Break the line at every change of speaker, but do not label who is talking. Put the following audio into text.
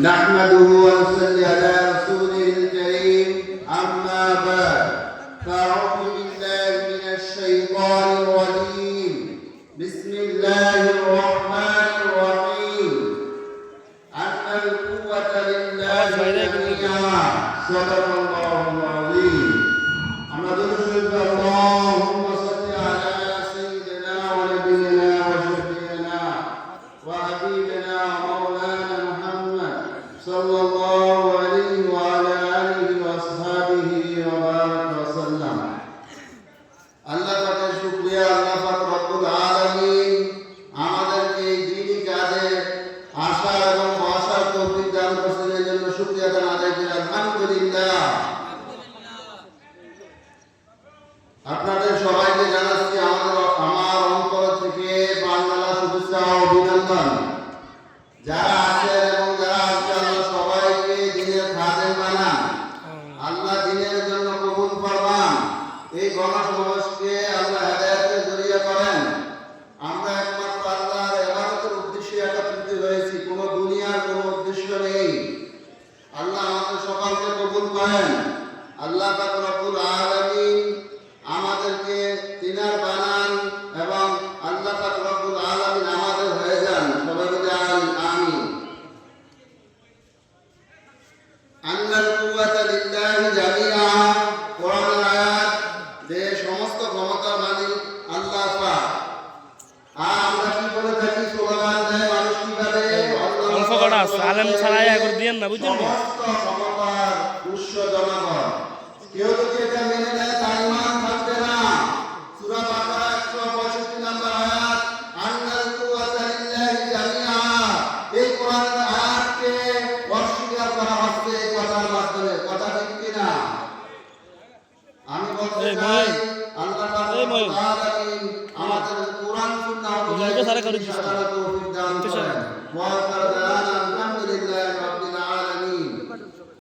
نحمده ونصلي على رسوله الكريم أما بعد فأعوذ بالله من الشيطان الرجيم بسم الله الرحمن الرحيم أن القوة لله جميعا صدق الله العظيم أما درجة اللهم صل على سيدنا ونبينا وشفيعنا وحبيبنا مولانا محمد صلى الله عليه وعلى آله وأصحابه وبارك وسلم আল্লাহ পাকের শুকরিয়া আল্লাহ পাক রব্বুল আলামিন আমাদেরকে এই দিনী কাজে আশা এবং বসার তৌফিক দান করেছেন এর জন্য শুকরিয়া আদায় করি আলহামদুলিল্লাহ। আপনাদের সবাইকে জানাচ্ছি আমার অন্তর থেকে বাংলা শুভেচ্ছা ও অভিনন্দন। যারা আছেন এবং যারা আছেন সবাইকে দিনের খাদেম বানান, আল্লাহ দিনের জন্য কবুল ফরমান। এই গণসমাবেশকে আল্লাহ হেদায়েতের জরিয়া করেন। আমরা একমাত্র আল্লাহর ইবাদতের উদ্দেশ্যে একত্রিত হয়েছি, কোনো দুনিয়ার কোনো উদ্দেশ্য নেই। আল্লাহ আমাদের সকলকে কবুল করেন। আল্লাহ পাক রব্বুল আলামিন আমাদেরকে তিনার বানান এবং আল্লাহ পাক রব্বুল আলামিন আমাদের হয়ে যান। সবাই বলি আমিন। আন্নাল কুওয়াতা লিল্লাহি জামিআ, কোরআনের আয়াত যে সমস্ত ক্ষমতার মালিক আল্লাহ পাক। আর আমরা কি বলে থাকি, স্লোগান দেয় মানুষ কিভাবে
আলেম ছাড়াই একবার দিয়েন না, বুঝছেন?
সমস্ত ক্ষমতার উৎস জনগণ। কেউ যদি এটা মেনে নেয় তার ঈমান থাকবে না। সূরা বাকারা 165 নম্বর আয়াত, আন্নাল কুওয়াতা লিল্লাহি জামিআ। এই কোরআনের আয়াতকে অস্বীকার করা হচ্ছে এই কথার মাধ্যমে। কথা ঠিক কি না? আমি বলতে চাই আল্লাহ রাব্বুল আলামিন আমাদের কোরআন সুন্নাহ অনুযায়ী তৌফিক দান করেন।